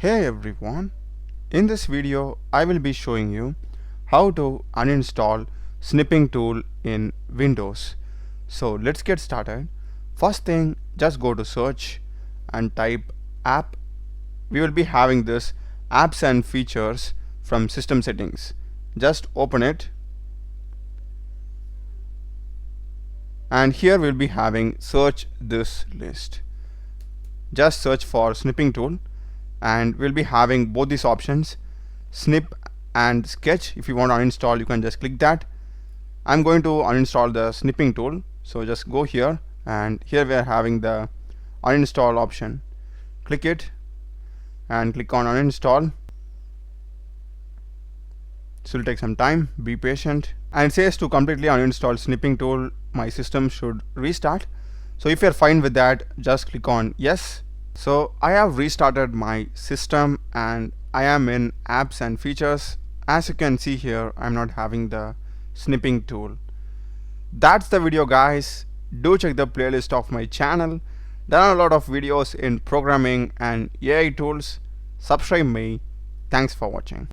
Hey everyone, in this video I will be showing you how to uninstall snipping tool in Windows. So let's get started. First thing, just go to search and type app. We will be having this apps and features from system settings. Just open it, and here we'll be having search this list. Just search for snipping tool, and we'll be having both these options, snip and sketch. If you want to uninstall, you can just click that. I'm going to uninstall the snipping tool, so just go here, and here we are having the uninstall option. Click it and click on uninstall. This will take some time, be patient. And it says to completely uninstall snipping tool, my system should restart. So if you're fine with that, just click on yes. So I have restarted my system and I am in apps and features. As you can see here, I'm not having the snipping tool. That's the video, guys. Do check the playlist of my channel. There are a lot of videos in programming and AI tools. Subscribe me. Thanks for watching.